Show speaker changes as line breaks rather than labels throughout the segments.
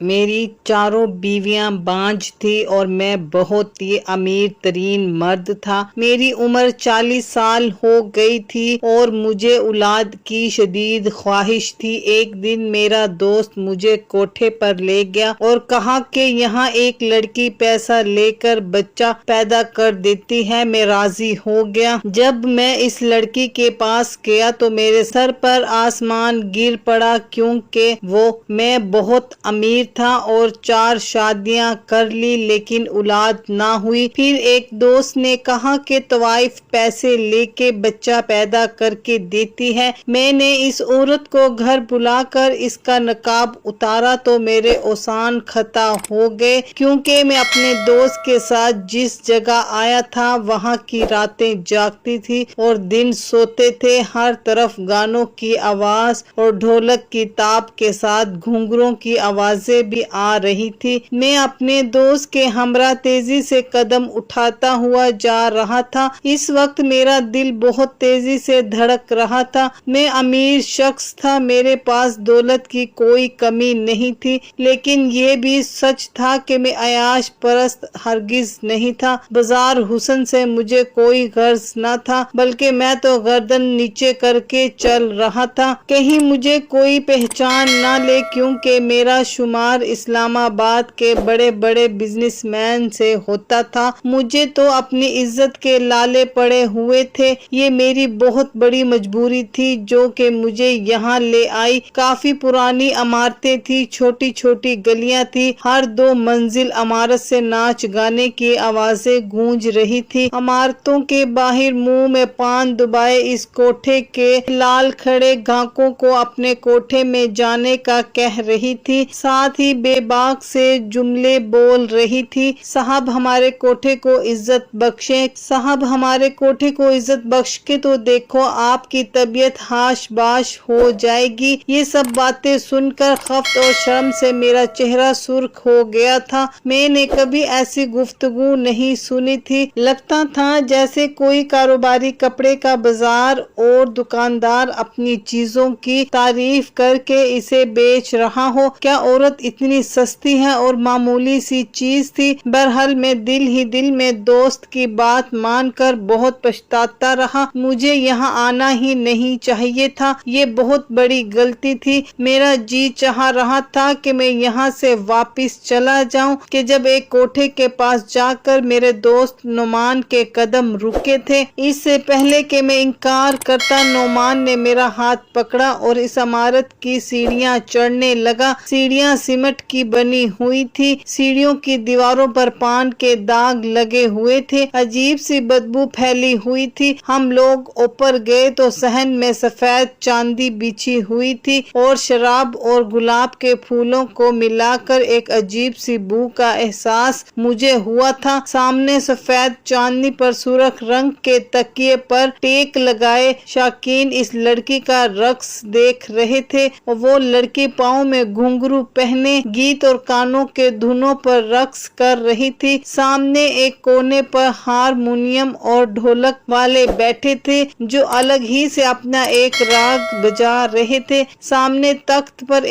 میری چاروں بیویاں بانجھ تھی اور میں بہت ہی امیر ترین مرد تھا۔ میری عمر 40 سال ہو گئی تھی اور مجھے اولاد کی شدید خواہش تھی۔ ایک دن میرا دوست مجھے کوٹھے پر لے گیا اور کہا کہ یہاں ایک لڑکی پیسہ لے کر بچہ پیدا کر دیتی ہے۔ میں راضی ہو گیا۔ جب میں اس لڑکی کے پاس گیا تو میرے سر پر آسمان گر پڑا، کیونکہ میں بہت امیر تھا اور 4 شادیاں کر لی لیکن اولاد نہ ہوئی۔ پھر ایک دوست نے کہا کہ طوائف پیسے لے کے بچہ پیدا کر کے دیتی ہے۔ میں نے اس عورت کو گھر بلا کر اس کا نقاب اتارا تو میرے اوزان خطا ہو گئے، کیونکہ میں اپنے دوست کے ساتھ جس جگہ آیا تھا وہاں کی راتیں جاگتی تھی اور دن سوتے تھے۔ ہر طرف گانوں کی آواز اور ڈھولک کی تاپ کے ساتھ گھنگروں کی آوازیں بھی آ رہی تھی۔ میں اپنے دوست کے ہمراہ تیزی سے قدم اٹھاتا ہوا جا رہا تھا۔ اس وقت میرا دل بہت تیزی سے دھڑک رہا تھا۔ میں امیر شخص تھا، میرے پاس دولت کی کوئی کمی نہیں تھی، لیکن یہ بھی سچ تھا کہ میں عیاش پرست ہرگز نہیں تھا۔ بازار حسن سے مجھے کوئی غرض نہ تھا، بلکہ میں تو گردن نیچے کر کے چل رہا تھا، کہیں مجھے کوئی پہچان نہ لے، کیونکہ میرا شمار اسلام آباد کے بڑے بڑے بزنس مین سے ہوتا تھا۔ مجھے تو اپنی عزت کے لالے پڑے ہوئے تھے۔ یہ میری بہت بڑی مجبوری تھی جو کہ مجھے یہاں لے آئی۔ کافی پرانی عمارتیں تھیں، چھوٹی چھوٹی گلیاں تھیں، ہر 2 منزل عمارت سے ناچ گانے کی آوازیں گونج رہی تھی۔ عمارتوں کے باہر منہ میں پان دبائے اس کوٹھے کے لال کھڑے گاہکوں کو اپنے کوٹھے میں جانے کا کہہ رہی تھی، ساتھ ہی بے باک سے جملے بول رہی تھی: صاحب ہمارے کوٹھے کو عزت بخشیں، صاحب ہمارے کوٹھے کو عزت بخش کے تو دیکھو، آپ کی طبیعت حاش باش ہو جائے گی۔ یہ سب باتیں سن کر خفت اور شرم سے میرا چہرہ سرخ ہو گیا تھا۔ میں نے کبھی ایسی گفتگو نہیں سنی تھی۔ لگتا تھا جیسے کوئی کاروباری کپڑے کا بازار اور دکاندار اپنی چیزوں کی تعریف کر کے اسے بیچ رہا ہو۔ کیا عورت اتنی سستی ہے اور معمولی سی چیز تھی؟ بہرحال میں دل ہی دل میں دوست کی بات مان کر بہت پچھتاتا رہا۔ مجھے یہاں آنا ہی نہیں چاہیے تھا، یہ بہت بڑی غلطی تھی۔ میرا جی چاہ رہا تھا کہ میں یہاں سے واپس چلا جاؤں کہ جب ایک کوٹھے کے پاس جا کر میرے دوست نعمان کے قدم رکے تھے۔ اس سے پہلے کہ میں انکار کرتا، نعمان نے میرا ہاتھ پکڑا اور اس عمارت کی سیڑھیاں چڑھنے لگا۔ سیڑھیاں سیمنٹ کی بنی ہوئی تھی، سیڑھیوں کی دیواروں پر پان کے داغ لگے ہوئے تھے، عجیب سی بدبو پھیلی ہوئی تھی۔ ہم لوگ اوپر گئے تو صحن میں سفید چاندی بچھی ہوئی تھی اور شراب اور گلاب کے پھولوں کو ملا کر ایک عجیب سی بو کا احساس مجھے ہوا تھا۔ سامنے سفید چاندنی پر سرخ رنگ کے تکیے پر ٹیک لگائے شائقین اس لڑکی کا رقص دیکھ رہے تھے۔ وہ لڑکی پاؤں میں گھنگرو پہنے گیت اور گانوں کے دھنوں پر رقص کر رہی تھی۔ سامنے ایک کونے پر ہارمونیم اور ڈھولک والے بیٹھے تھے جو الگ ہی سے اپنا ایک راگ بجا رہے تھے۔ سامنے تخت پر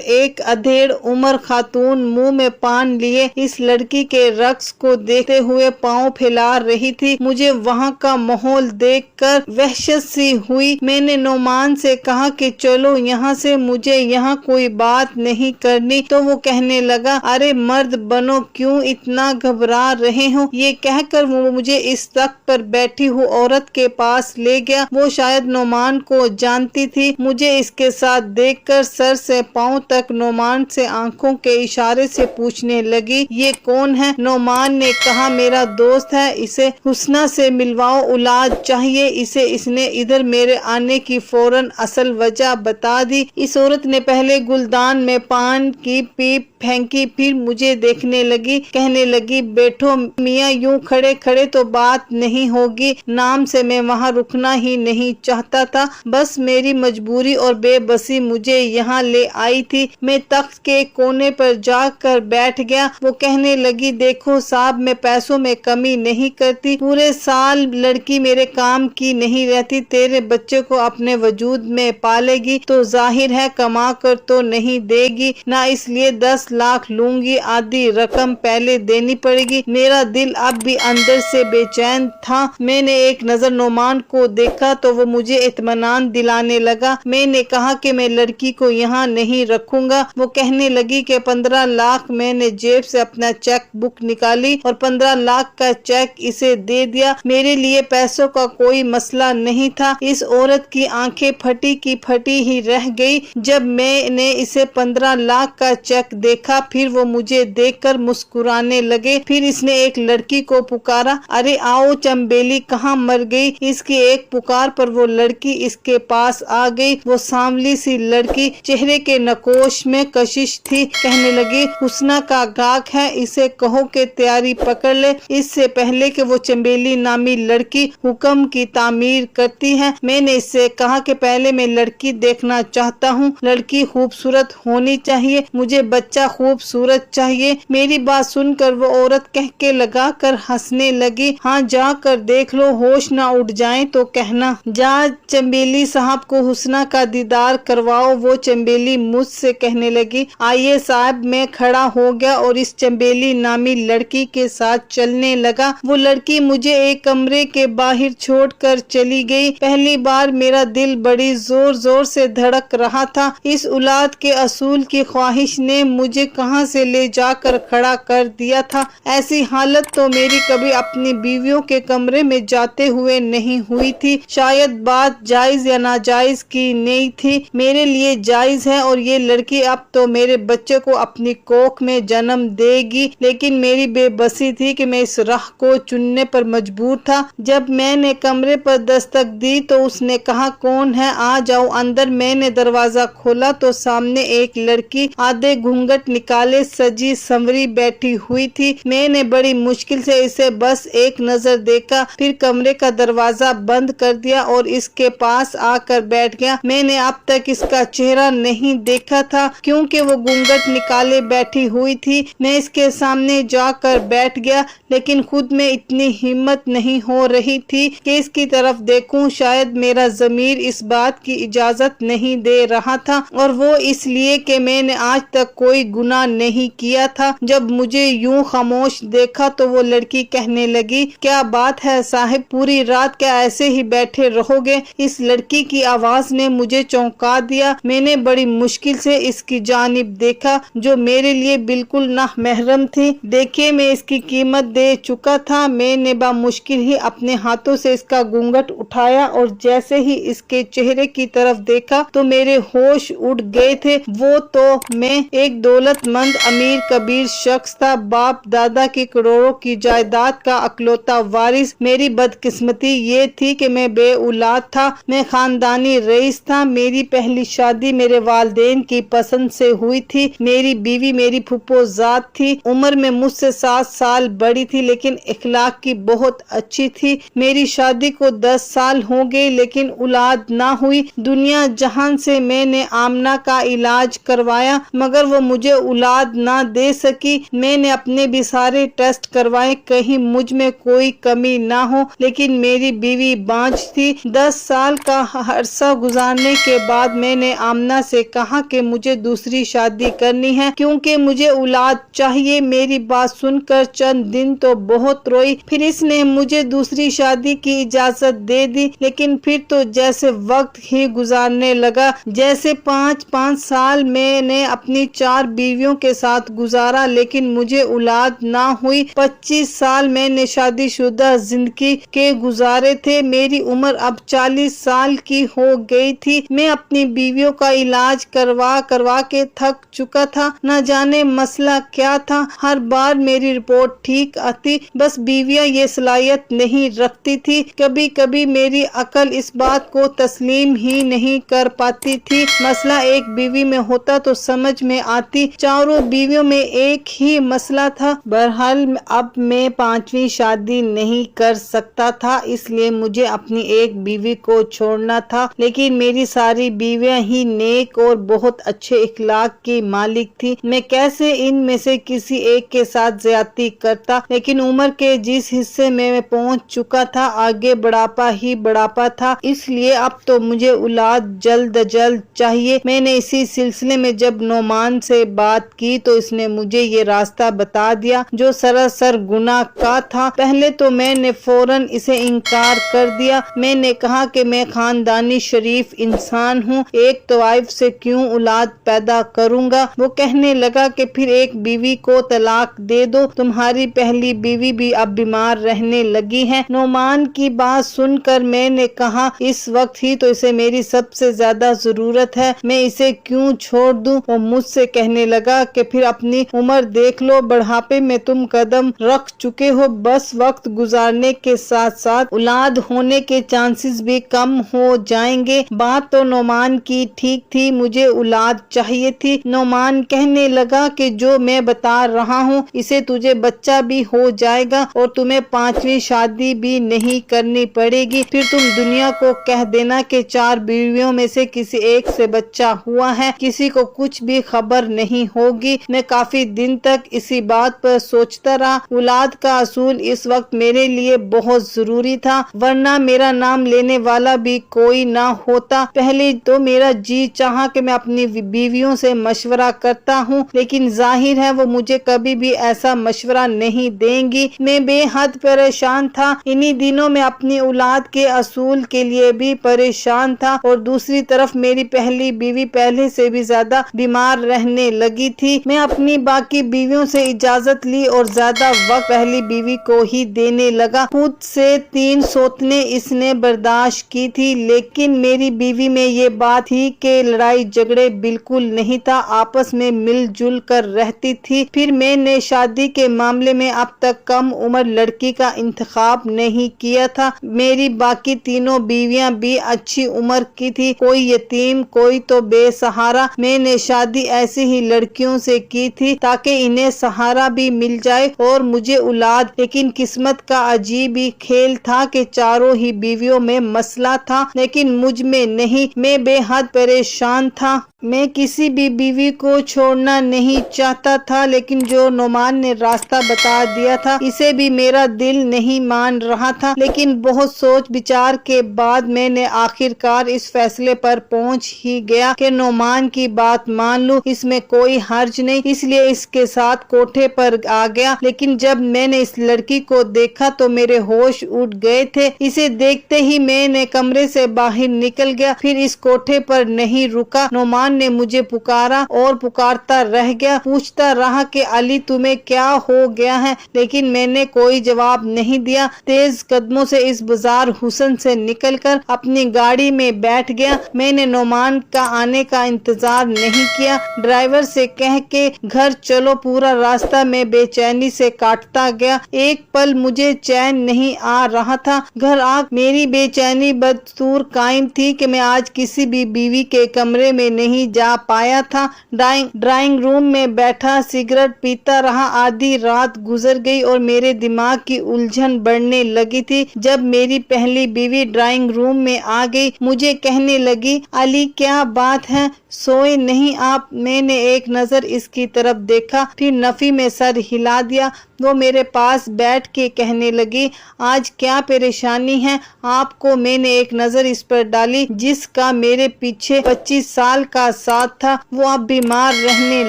ایک ادھیڑ عمر خاتون منہ میں پان لیے اس لڑکی کے رقص کو دیکھتے ہوئے پاؤں پھیلا رہی تھی۔ مجھے وہاں کا ماحول دیکھ کر وحشت سی ہوئی۔ میں نے نعمان سے کہا کہ چلو یہاں سے، مجھے یہاں کوئی بات نہیں کرنی، تو وہ کہنے لگا: ارے مرد بنو، کیوں اتنا گھبرا رہے ہو؟ یہ کہہ کر وہ مجھے اس تخت پر بیٹھی ہوئی عورت کے پاس لے گیا۔ وہ شاید نعمان کو جانتی تھی۔ مجھے اس کے ساتھ دیکھ کر سر سے پاؤں تک نعمان سے آنکھوں کے اشارے سے پوچھنے لگی: یہ کون ہے؟ نعمان نے کہا: میرا دوست ہے، اسے حسنہ سے ملواؤ، اولاد چاہیے اسے۔ اس نے ادھر میرے آنے کی فوراً اصل وجہ بتا دی۔ اس عورت نے پہلے گلدان میں پان کی پیپ پھینکی، پھر مجھے دیکھنے لگی، کہنے لگی: بیٹھو میاں، یوں کھڑے کھڑے تو بات نہیں ہوگی۔ نام سے میں وہاں رکنا ہی نہیں چاہتا تھا، بس میری مجبوری اور بے بسی مجھے یہاں لے آئی تھی۔ میں تخت کے کونے پر جا کر بیٹھ گیا۔ وہ کہنے لگی: دیکھو صاحب، میں پیسوں میں کمی نہیں کرتی، پورے سال لڑکی میرے کام کی نہیں رہتی، تیرے بچے کو اپنے وجود میں پالے گی تو ظاہر ہے کما कर तो नहीं देगी, ना इसलिए 10 लाख लूंगी, आधी रकम पहले देनी पड़ेगी। मेरा दिल अब भी अंदर से बेचैन था। मैंने एक नजर नोमान को देखा तो वो मुझे इत्मीनान दिलाने लगा। मैंने कहा कि मैं लड़की को यहाँ नहीं रखूंगा। वो कहने लगी कि 15 लाख। मैंने जेब से अपना चेक बुक निकाली और 15 लाख का चेक इसे दे दिया। मेरे लिए पैसों का कोई मसला नहीं था। इस औरत की आंखें फटी की फटी ही रह गई जब मैंने इसे 15 लाख का चेक देखा। फिर वो मुझे देखकर मुस्कुराने लगे। फिर इसने एक लड़की को पुकारा, अरे आओ चंबेली कहाँ मर गई। इसकी एक पुकार पर वो लड़की इसके पास आ गई। वो सांवली सी लड़की, चेहरे के नकोश में कशिश थी। कहने लगी, हुस्ना का गाक है, इसे कहो कि तैयारी पकड़ ले, इससे पहले कि वो चंबेली नामी लड़की हुक्म की तामीर करती है। मैंने इससे कहा कि पहले मैं लड़की देखना चाहता हूँ। लड़की खूबसूरत होनी चाहिए, मुझे बच्चा खूबसूरत चाहिए। मेरी बात सुनकर वो औरत कह के लगा कर हंसने लगी, हाँ जाकर देख लो, होश ना उठ जाए तो कहना। जा चंबेली साहब को हुस्ना का दीदार करवाओ। वो चंबेली मुझसे कहने लगी, आइए साहब। मैं खड़ा हो गया और इस चंबेली नामी लड़की के साथ चलने लगा। वो लड़की मुझे एक कमरे के बाहर छोड़कर चली गई। पहली बार मेरा दिल बड़ी जोर जोर से धड़क रहा था। इस औलाद के असूल की ख्वाहिश ने मुझे कहां से ले जाकर खड़ा कर दिया था। ऐसी हालत तो मेरी कभी अपनी बीवियों के कमरे में जाते हुए नहीं हुई थी। शायद बात जायज या नाजायज की नहीं थी, मेरे लिए जायज है। और ये लड़की अब तो मेरे बच्चे को अपनी कोख में जन्म देगी। लेकिन मेरी बेबसी थी कि मैं इस राह को चुनने पर मजबूर था। जब मैंने कमरे पर दस्तक दी तो उसने कहा, कौन है, आ जाओ अंदर। मैंने दरवाजा खोला तो सामने एक लड़की आधे घूंघट निकाले सजी संवरी बैठी हुई थी। मैंने बड़ी मुश्किल से इसे बस एक नजर देखा, फिर कमरे का दरवाजा बंद कर दिया और इसके पास आकर बैठ गया। मैंने अब तक इसका चेहरा नहीं देखा था क्योंकि वो घूंघट निकाले बैठी हुई थी। मैं इसके सामने जाकर बैठ गया, लेकिन खुद में इतनी हिम्मत नहीं हो रही थी कि इसकी तरफ देखूं। शायद मेरा ज़मीर इस बात की इजाजत नहीं दे रहा था, और वो इसलिए कि मैंने आज तक कोई गुनाह नहीं किया था। जब मुझे यूं खामोश देखा तो वो लड़की कहने लगी, क्या बात है साहिब, पूरी रात क्या ऐसे ही बैठे रहोगे। इस लड़की की आवाज ने मुझे चौंका दिया। मैंने बड़ी मुश्किल से इसकी जानिब देखा जो मेरे लिए बिल्कुल नामहरम थी। देखिए, मैं इसकी कीमत दे चुका था। मैंने बामुश्किल ही अपने हाथों से इसका घूंघट उठाया और जैसे ही इसके चेहरे की तरफ देखा तो मेरे होश उड़ गए थे। वो तो मैं एक दौलतमंद अमीर कबीर शख्स था, बाप दादा की करोड़ों की जायदाद का अकलौता वारिस। मेरी बदकिस्मती ये थी कि मैं बे औलाद था। मैं खानदानी रईस था। मेरी पहली शादी मेरे वालिदैन की पसंद से हुई थी। मेरी बीवी मेरी फुप्पोजात थी। उम्र में मुझसे 7 साल बड़ी थी, लेकिन इखलाक की बहुत अच्छी थी। मेरी शादी को 10 साल हो गए, लेकिन औलाद ना हुई। दुनिया जहान से मैंने आमना का इलाज करवाया, मगर वो मुझे औलाद ना दे सकी। मैंने अपने भी सारे टेस्ट करवाए, कहीं मुझ में कोई कमी ना हो, लेकिन मेरी बीवी बांझ थी। 10 साल का अरसा गुजारने के बाद मैंने आमना से कहा कि मुझे दूसरी शादी करनी है क्योंकि मुझे औलाद चाहिए। मेरी बात सुनकर चंद दिन तो बहुत रोई, फिर इसने मुझे दूसरी शादी की इजाजत दे दी। लेकिन फिर तो जैसे वक्त ही गुजारने लगा, जैसे 5-5 साल मैंने अपनी 4 बीवियों के साथ गुजारा, लेकिन मुझे औलाद ना हुई। 25 साल मैंने शादीशुदा जिंदगी के गुजारे थे। मेरी उम्र अब 40 साल की हो गई थी। मैं अपनी बीवियों का इलाज करवा करवा के थक चुका था। न जाने मसला क्या था, हर बार मेरी रिपोर्ट ठीक आती, बस बीवियां ये सलाहियत नहीं रखती थी। कभी कभी मेरी अकल इस बात को तस्लीम ही नहीं कर पाती थी। मसला एक बीवी में होता तो समझ में आती, चारों बीवियों में एक ही मसला था। बहरहाल अब मैं 5वीं शादी नहीं कर सकता था, इसलिए मुझे अपनी एक बीवी को छोड़ना था। लेकिन मेरी सारी बीवियां ही नेक और बहुत अच्छे इखलाक की मालिक थी। मैं कैसे इनमें से किसी एक के साथ ज्यादती करता। लेकिन उम्र के जिस हिस्से में मैं पहुंच चुका था, आगे बढ़ापा ही बढ़ापा था। इसलिए अब तो मुझे औलाद जल्द जल्द चाहिए। मैं میں نے اسی سلسلے میں جب نعمان سے بات کی تو اس نے مجھے یہ راستہ بتا دیا جو سراسر گناہ کا تھا۔ پہلے تو میں نے فوراً اسے انکار کر دیا۔ میں نے کہا کہ میں خاندانی شریف انسان ہوں، ایک طوائف سے کیوں اولاد پیدا کروں گا؟ وہ کہنے لگا کہ پھر ایک بیوی کو طلاق دے دو، تمہاری پہلی بیوی بھی اب بیمار رہنے لگی ہے۔ نعمان کی بات سن کر میں نے کہا اس وقت ہی تو اسے میری سب سے زیادہ ضرورت ہے، میں اسے کیوں چھوڑ دوں؟ وہ مجھ سے کہنے لگا کہ پھر اپنی عمر دیکھ لو، بڑھاپے میں تم قدم رکھ چکے ہو، بس وقت گزارنے کے ساتھ ساتھ اولاد ہونے کے چانسز بھی کم ہو جائیں گے۔ بات تو نعمان کی ٹھیک تھی، مجھے اولاد چاہیے تھی۔ نعمان کہنے لگا کہ جو میں بتا رہا ہوں اسے تجھے بچہ بھی ہو جائے گا اور تمہیں 5ویں شادی بھی نہیں کرنی پڑے گی، پھر تم دنیا کو کہہ دینا کہ 4 بیویوں میں سے کسی ایک سے بچہ ہوا ہے، کسی کو کچھ بھی خبر نہیں ہوگی۔ میں کافی دن تک اسی بات پر سوچتا رہا۔ اولاد کا اصول اس وقت میرے لیے بہت ضروری تھا، ورنہ میرا نام لینے والا بھی کوئی نہ ہوتا۔ پہلے تو میرا جی چاہا کہ میں اپنی بیویوں سے مشورہ کرتا ہوں، لیکن ظاہر ہے وہ مجھے کبھی بھی ایسا مشورہ نہیں دیں گی۔ میں بے حد پریشان تھا، انہی دنوں میں اپنی اولاد کے اصول کے لیے بھی پریشان تھا، اور دوسری طرف میری پہلی بیوی پہلے سے بھی زیادہ بیمار رہنے لگی تھی۔ میں اپنی باقی بیویوں سے اجازت لی اور زیادہ وقت پہلی بیوی کو ہی دینے لگا۔ خود سے 3 سوتنیں اس نے برداشت کی تھی، لیکن میری بیوی میں یہ بات تھی کہ لڑائی جھگڑے بالکل نہیں تھا، آپس میں مل جل کر رہتی تھی۔ پھر میں نے شادی کے معاملے میں اب تک کم عمر لڑکی کا انتخاب نہیں کیا تھا۔ میری باقی تینوں بیویاں بھی اچھی عمر کی تھی، کوئی یتیم، کوئی تو بے سہارا۔ میں نے شادی ایسی ہی لڑکیوں سے کی تھی تاکہ انہیں سہارا بھی مل جائے اور مجھے اولاد، لیکن قسمت کا عجیب ہی کھیل تھا کہ چاروں ہی بیویوں میں مسئلہ تھا، لیکن مجھ میں نہیں۔ میں بے حد پریشان تھا۔ میں کسی بھی بیوی کو چھوڑنا نہیں چاہتا تھا، لیکن جو نعمان نے راستہ بتا دیا تھا اسے بھی میرا دل نہیں مان رہا تھا۔ لیکن بہت سوچ بچار کے بعد میں نے آخر کار اس فیصلے پر پہنچ ہی گیا کہ نعمان کی بات مان لوں، اس میں کوئی حرج نہیں، اس لیے اس کے ساتھ کوٹھے پر آ گیا۔ لیکن جب میں نے اس لڑکی کو دیکھا تو میرے ہوش اڑ گئے تھے۔ اسے دیکھتے ہی میں نے کمرے سے باہر نکل گیا، پھر اس کوٹھے پر نہیں رکا۔ نعمان نے مجھے پکارا اور پکارتا رہ گیا، پوچھتا رہا کہ علی تمہیں کیا ہو گیا ہے، لیکن میں نے کوئی جواب نہیں دیا۔ تیز قدموں سے اس بازار حسن سے نکل کر اپنی گاڑی میں بیٹھ گیا۔ میں نے نعمان کا آنے کا انتظار نہیں کیا، ڈرائیور سے کہہ کے گھر چلو۔ پورا راستہ میں بے چینی سے کاٹتا گیا، ایک پل مجھے چین نہیں آ رہا تھا۔ گھر آ میری بے چینی بدستور قائم تھی کہ میں آج کسی بھی بیوی کے کمرے میں نہیں جا پایا تھا۔ ڈرائنگ روم میں بیٹھا سگریٹ پیتا رہا۔ آدھی رات گزر گئی اور میرے دماغ کی الجھن بڑھنے لگی تھی جب میری پہلی بیوی ڈرائنگ روم میں آ گئی۔ مجھے کہنے لگی، علی کیا بات ہے، سوئے نہیں آپ؟ میں نے ایک نظر اس کی طرف دیکھا، پھر نفی میں سر ہلا دیا۔ وہ میرے پاس بیٹھ کے کہنے لگی، آج کیا پریشانی ہے آپ کو؟ میں نے ایک نظر اس پر ڈالی جس کا میرے پیچھے 25 سال کا ساتھ تھا۔ وہ اب بیمار رہنے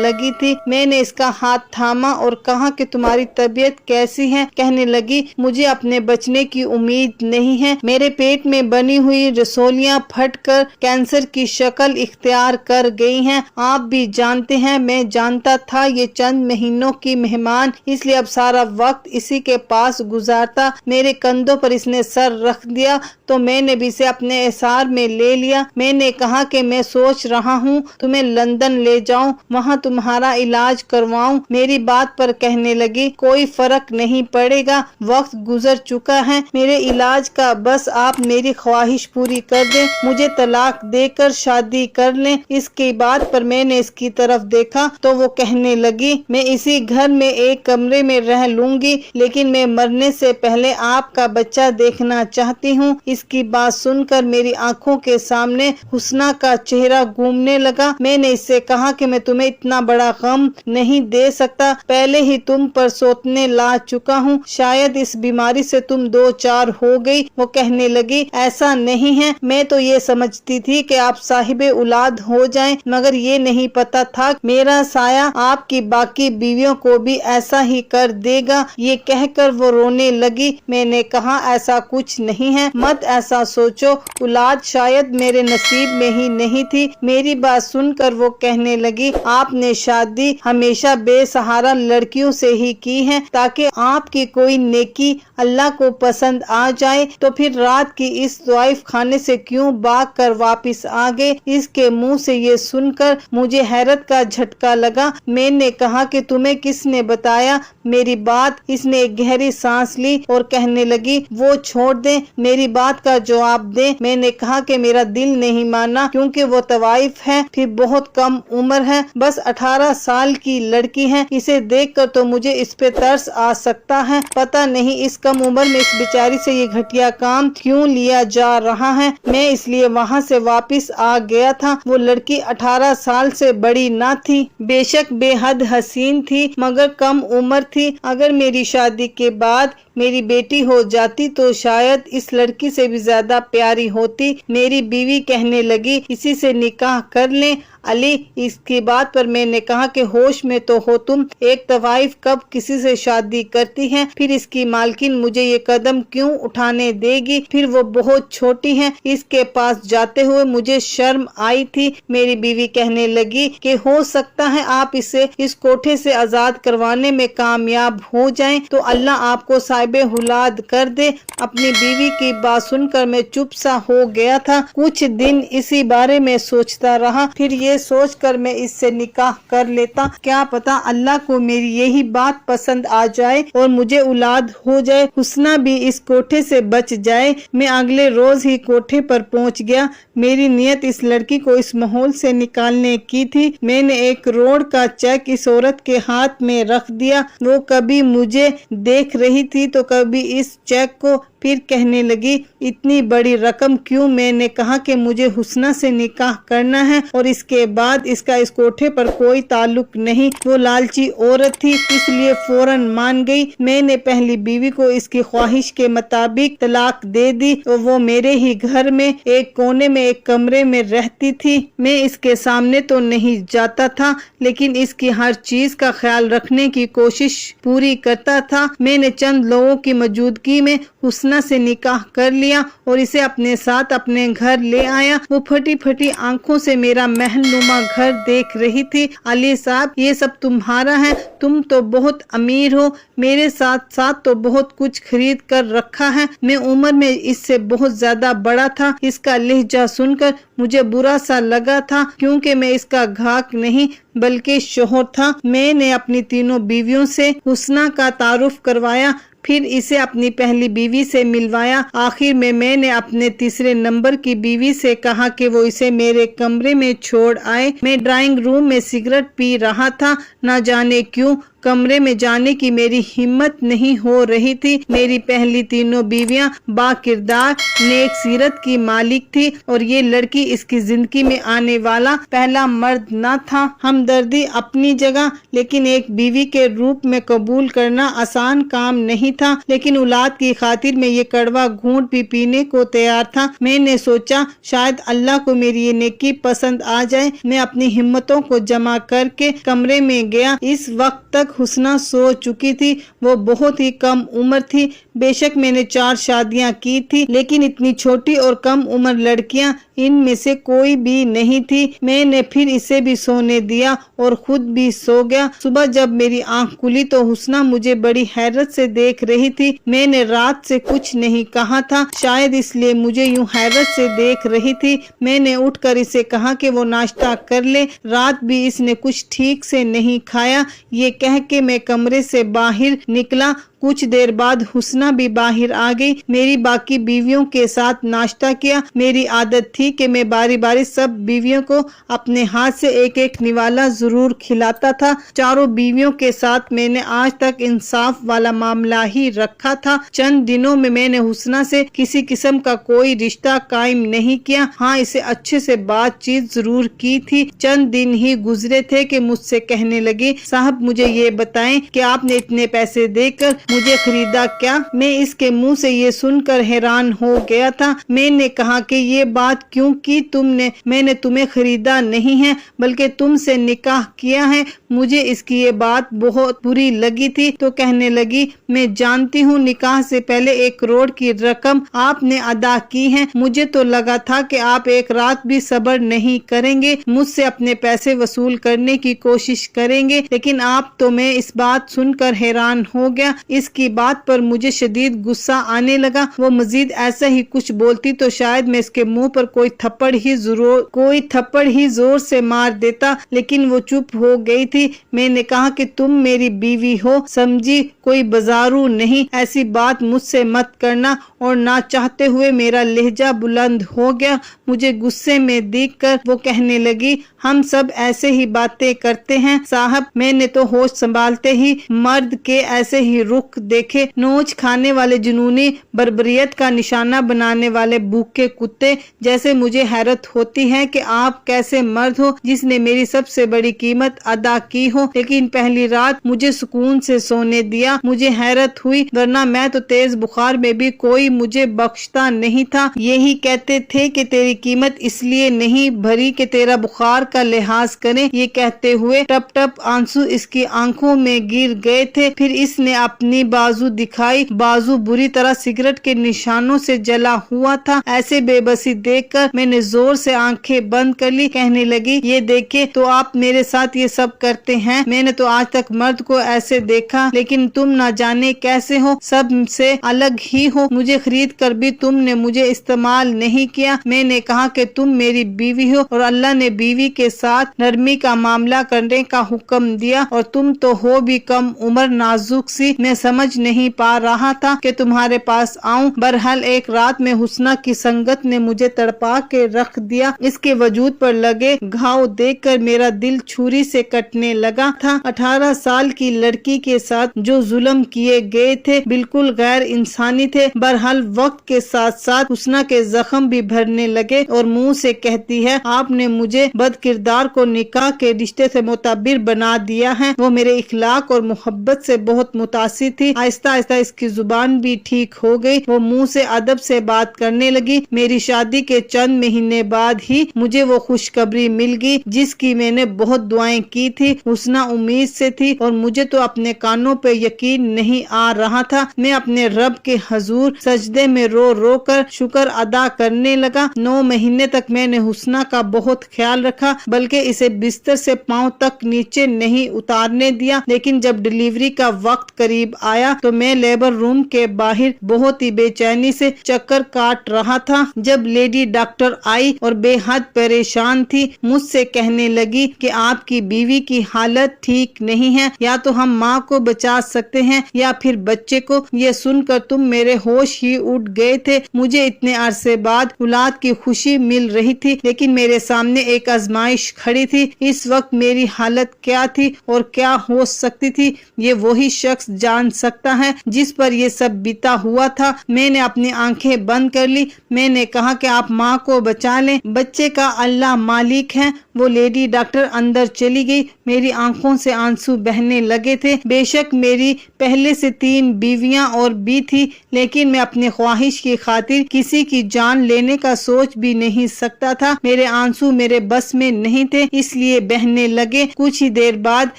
لگی تھی۔ میں نے اس کا ہاتھ تھاما اور کہا کہ تمہاری طبیعت کیسی ہے؟ کہنے لگی، مجھے اپنے بچنے کی امید نہیں ہے، میرے پیٹ میں بنی ہوئی رسولیاں پھٹ کر کینسر کی شکل اختیار کر گئی ہیں۔ آپ بھی جانتے ہیں، میں جانتا تھا یہ چند مہینوں کی مہمان، اس لیے اب سارا وقت اسی کے پاس گزارتا۔ میرے کندھوں پر اس نے سر رکھ دیا تو میں نے بھی اسے اپنے احسار میں لے لیا۔ میں نے کہا کہ میں سوچ رہا ہوں تمہیں لندن لے جاؤں، وہاں تمہارا علاج کرواؤں۔ میری بات پر کہنے لگی، کوئی فرق نہیں پڑے گا، وقت گزر چکا ہے میرے علاج کا، بس آپ میری خواہش پوری کر دیں، مجھے طلاق دے کر شادی کر لیں۔ اس کی بات پر میں نے اس کی طرف دیکھا تو وہ کہنے لگی، میں اسی گھر میں ایک کمرے میں رہ لوں گی، لیکن میں مرنے سے پہلے آپ کا بچہ دیکھنا چاہتی ہوں۔ اس کی بات سن کر میری آنکھوں کے سامنے حسنہ کا چہرہ گھومنے रोने लगा। मैंने इससे कहा कि मैं तुम्हें इतना बड़ा गम नहीं दे सकता, पहले ही तुम पर सौतने ला चुका हूँ, शायद इस बीमारी से तुम 2-4 हो गई। वो कहने लगी, ऐसा नहीं है, मैं तो ये समझती थी कि आप साहिबे औलाद हो जाएं, मगर ये नहीं पता था मेरा साया आपकी बाकी बीवियों को भी ऐसा ही कर देगा। ये कहकर वो रोने लगी। मैंने कहा, ऐसा कुछ नहीं है, मत ऐसा सोचो, औलाद शायद मेरे नसीब में ही नहीं थी। मेरी बात सुनकर वो कहने लगी, आपने शादी हमेशा बेसहारा लड़कियों से ही की है ताकि आपकी कोई नेकी अल्लाह को पसंद आ जाए, तो फिर रात की इस ज़ाइफ खाने से क्यों भाग कर वापिस आ गए। इसके मुंह से ये सुनकर मुझे हैरत का झटका लगा। मैंने कहा कि तुम्हें किसने बताया मेरी बात। इसने एक गहरी सांस ली और कहने लगी, वो छोड़ दे, मेरी बात का जवाब दे। मैंने कहा कि मेरा दिल नहीं माना, क्योंकि वो तवाइफ है, फिर बहुत कम उम्र है, बस 18 साल की लड़की है। इसे देखकर तो मुझे इस पे तरस आ सकता है। पता नहीं इस कम उम्र में इस बेचारी से ये घटिया काम क्यों लिया जा रहा है। मैं इसलिए वहाँ से वापस आ गया था। वो लड़की 18 साल से बड़ी ना थी, बेशक बेहद हसीन थी, मगर कम उम्र थी। अगर मेरी शादी के बाद मेरी बेटी हो जाती तो शायद इस लड़की से भी ज्यादा प्यारी होती। मेरी बीवी कहने लगी, इसी से निकाह कर लें। अली, इसकी बात पर मैंने कहा कि होश में तो हो तुम, एक तवाइफ कब किसी से शादी करती है, फिर इसकी मालकिन मुझे ये कदम क्यों उठाने देगी, फिर वो बहुत छोटी है, इसके पास जाते हुए मुझे शर्म आई थी। मेरी बीवी कहने लगी कि हो सकता है आप इसे इस कोठे से आजाद करवाने में कामयाब हो जाएं, तो अल्लाह आपको साहिबे औलाद कर दे। अपनी बीवी की बात सुनकर मैं चुप सा हो गया था। कुछ दिन इसी बारे में सोचता रहा, फिर ये सोचकर मैं इससे निकाह कर लेता, क्या पता अल्लाह को मेरी यही बात पसंद आ जाए और मुझे औलाद हो जाए, हुस्ना भी इस कोठे से बच जाए। मैं अगले रोज ही कोठे पर पहुंच गया। मेरी नियत इस लड़की को इस माहौल से निकालने की थी। मैंने 1 करोड़ का चेक इस औरत के हाथ में रख दिया। वो कभी मुझे देख रही थी तो कभी इस चेक को, फिर कहने लगी, इतनी बड़ी रकम क्यों। मैंने कहा कि मुझे हुस्ना से निकाह करना है और इसके बाद इसका इस कोठे पर कोई ताल्लुक नहीं। वो लालची औरत थी, इसलिए फौरन मान गई। मैंने पहली बीवी को इसकी ख्वाहिश के मुताबिक तलाक दे दी और वो मेरे ही घर में एक कोने में एक कमरे में रहती थी। मैं इसके सामने तो नहीं जाता था, लेकिन इसकी हर चीज का ख्याल रखने की कोशिश पूरी करता था। मैंने चंद लोगों की मौजूदगी में हुस्ना से निकाह कर लिया और इसे अपने साथ अपने घर ले आया। वो फटी फटी आंखों से मेरा महलनुमा घर देख रही थी। अली साहब, ये सब तुम्हारा है, तुम तो बहुत अमीर हो, मेरे साथ साथ तो बहुत कुछ खरीद कर रखा है। मैं उम्र में इससे बहुत ज्यादा बड़ा था। इसका लहजा सुनकर मुझे बुरा सा लगा था, क्योंकि मैं इसका घाक नहीं बल्कि शोहर था। मैंने अपनी तीनों बीवियों से हुस्ना का तारुफ करवाया, फिर इसे अपनी पहली बीवी से मिलवाया। आखिर में मैंने अपने तीसरे नंबर की बीवी से कहा कि वो इसे मेरे कमरे में छोड़ आए। मैं ड्राइंग रूम में सिगरेट पी रहा था। न जाने क्यों कमरे में जाने की मेरी हिम्मत नहीं हो रही थी। मेरी पहली तीनों बीवियां बाकिरदार नेक सीरत की मालिक थी और ये लड़की इसकी जिंदगी में आने वाला पहला मर्द न था। हमदर्दी अपनी जगह, लेकिन एक बीवी के रूप में कबूल करना आसान काम नहीं था। लेकिन औलाद की खातिर में ये कड़वा घूंट भी पीने को तैयार था। मैंने सोचा शायद अल्लाह को मेरी ये नेकी पसंद आ जाए। मैं अपनी हिम्मतों को जमा करके कमरे में गया। इस वक्त तक हुस्ना सो चुकी थी। वो बहुत ही कम उम्र थी। बेशक मैंने 4 शादियां की थी, लेकिन इतनी छोटी और कम उम्र लड़कियां इनमें से कोई भी नहीं थी। मैंने फिर इसे भी सोने दिया और खुद भी सो गया। सुबह जब मेरी आंख खुली तो हुस्ना मुझे बड़ी हैरत से देख रही थी। मैंने रात से कुछ नहीं कहा था, शायद इसलिए मुझे यूं हैरत से देख रही थी। मैंने उठकर इसे कहा कि वो नाश्ता कर ले, रात भी इसने कुछ ठीक से नहीं खाया। ये कह के मैं कमरे से बाहर निकला। कुछ देर बाद हुस्ना भी बाहर आ गई। मेरी बाकी बीवियों के साथ नाश्ता किया। मेरी आदत थी कि मैं बारी बारी सब बीवियों को अपने हाथ से एक एक निवाला जरूर खिलाता था। चारों बीवियों के साथ मैंने आज तक इंसाफ वाला मामला ही रखा था। चंद दिनों में मैंने हुस्ना से किसी किस्म का कोई रिश्ता कायम नहीं किया। हाँ, इसे अच्छे से बातचीत जरूर की थी। चंद दिन ही गुजरे थे कि मुझसे कहने लगी, साहब मुझे ये बताएं कि आपने इतने पैसे देकर मुझे खरीदा क्या? मैं इसके मुंह से ये सुनकर हैरान हो गया था। मैंने कहा कि ये बात क्यों की तुमने? मैंने तुम्हें खरीदा नहीं है बल्कि तुमसे निकाह किया है। मुझे इसकी ये बात बहुत बुरी लगी थी तो कहने लगी, मैं जानती हूँ निकाह से पहले 1 करोड़ की रकम आपने अदा की है। मुझे तो लगा था कि आप एक रात भी सब्र नहीं करेंगे, मुझसे अपने पैसे वसूल करने की कोशिश करेंगे, लेकिन आप तो मैं इस बात सुनकर हैरान हो गया। इसकी बात पर मुझे शदीद गुस्सा आने लगा। वो मजीद ऐसा ही कुछ बोलती तो शायद मैं इसके मुंह पर कोई थप्पड़ ही जोर से मार देता, लेकिन वो चुप हो गई थी। मैंने कहा कि तुम मेरी बीवी हो, समझी, कोई बाजारू नहीं। ऐसी बात मुझसे मत करना। और ना चाहते हुए मेरा लहजा बुलंद हो गया। मुझे गुस्से में देखकर वो कहने लगी, हम सब ऐसे ही बातें करते हैं साहब। मैंने तो होश संभालते ही मर्द के ऐसे ही रुख देखे, नोच खाने वाले जुनूनी बर्बरियत का निशाना बनाने वाले भूखे कुत्ते जैसे। मुझे हैरत होती है कि आप कैसे मर्द हो जिसने मेरी सबसे बड़ी कीमत अदा की हो, लेकिन पहली रात मुझे सुकून से सोने दिया। मुझे हैरत हुई, वरना मैं तो तेज बुखार में भी कोई मुझे बख्शता नहीं था। यही कहते थे कि तेरी कीमत इसलिए नहीं भरी कि तेरा बुखार का लिहाज करें। ये कहते हुए टप टप आंसू इसकी आंखों में गिर गए थे। फिर इसने अपनी बाजू दिखाई। बाजू बुरी तरह सिगरेट के निशानों से जला हुआ था। ऐसे बेबसी देखकर मैंने जोर से आंखें बंद कर ली। कहने लगी, ये देखे तो आप मेरे साथ ये सब करते हैं। मैंने तो आज तक मर्द को ऐसे देखा, लेकिन तुम ना जाने कैसे हो, सब से अलग ही हो। मुझे खरीद कर भी तुमने मुझे इस्तेमाल नहीं किया। मैंने कहा कि तुम मेरी बीवी हो और अल्लाह ने बीवी के साथ नरमी का मामला करने का हुक्म दिया, और तुम तो हो भी कम उम्र, नाजुक सी। मैं समझ नहीं पा रहा था कि तुम्हारे पास आऊं। बहरहाल एक रात में हुस्ना की संगत ने मुझे तड़पा के रख दिया। इसके वजूद पर लगे घाव देखकर मेरा दिल छुरी से कटने लगा था। 18 साल की लड़की के साथ जो जुल्म किए गए थे बिल्कुल गैर इंसानी थे। बहरहाल वक्त के साथ साथ हुस्ना के जख्म भी भरने लगे और मुंह से कहती है, आपने मुझे बदकिरदार को निकाह के रिश्ते से मुताबिर बना दिया है। वो मेरे इखलाक और मोहब्बत से बहुत मुतासिर थी। आहिस्ता आहिस्ता इसकी जुबान भी ठीक हो गई। वो मुंह से अदब से बात करने लगी। मेरी शादी के चंद महीने बाद ही मुझे वो खुशखबरी मिल गई जिसकी मैंने बहुत दुआएं की थी। हुस्ना उम्मीद से थी और मुझे तो अपने कानों पे यकीन नहीं आ रहा था। मैं अपने रब के हजूर सजदे में रो रो कर शुक्र अदा करने लगा। 9 महीने तक मैंने हुस्ना का बहुत ख्याल रखा, बल्कि इसे बिस्तर से पांव तक नीचे नहीं उतारने दिया। लेकिन जब डिलीवरी का वक्त करीब आया तो मैं लेबर रूम के बाहर बहुत ही बेचैनी से चक्कर काट रहा था। जब लेडी डॉक्टर आई और बेहद परेशान थी, मुझसे कहने लगी कि आपकी बीवी की हालत ठीक नहीं है, या तो हम माँ को बचा सकते हैं या फिर बच्चे को। ये सुनकर तुम मेरे होश ही उड़ गए थे। मुझे इतने अरसे बाद औलाद की खुशी मिल रही थी, लेकिन मेरे सामने एक आजमाइश खड़ी थी। इस वक्त मेरी हालत क्या थी और क्या हो सकती थी, ये वही शख्स जान सकता है जिस पर ये सब बीता हुआ था। मैंने अपनी आंखें बंद कर ली। मैंने कहा कि आप माँ को बचा लें, बच्चे का अल्लाह मालिक है। वो लेडी डॉक्टर अंदर चली गई। मेरी आंखों से आंसू बहने लगे थे। बेशक मेरी पहले से 3 बीवियां और भी थी, लेकिन मैं अपनी ख्वाहिश की खातिर किसी की जान लेने का सोच भी नहीं सकता था। मेरे आंसू मेरे बस में नहीं थे, इसलिए बहने लगे। कुछ ही देर बाद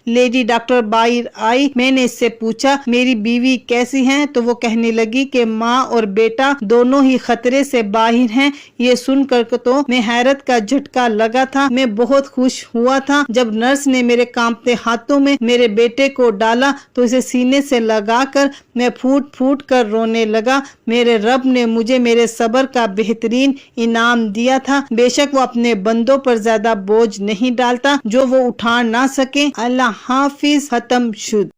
लेडी डॉक्टर बाहर आई। मैंने इससे पूछा, मेरी बीवी कैसी है? तो वो कहने लगी कि माँ और बेटा दोनों ही खतरे से बाहर हैं। ये सुनकर तो मैं हैरत का झटका लगा था। मैं बहुत खुश हुआ था जब नर्स ने मेरे कांपते हाथों में मेरे बेटे को डाला तो इसे सीने से लगाकर मैं फूट फूट कर रोने लगा। मेरे रब ने मुझे मेरे सब्र का बेहतरीन इनाम दिया था। बेशक वो अपने बंदों पर ज्यादा बोझ नहीं डालता जो वो उठा ना सके। अल्लाह हाफिज। खत्म शुद।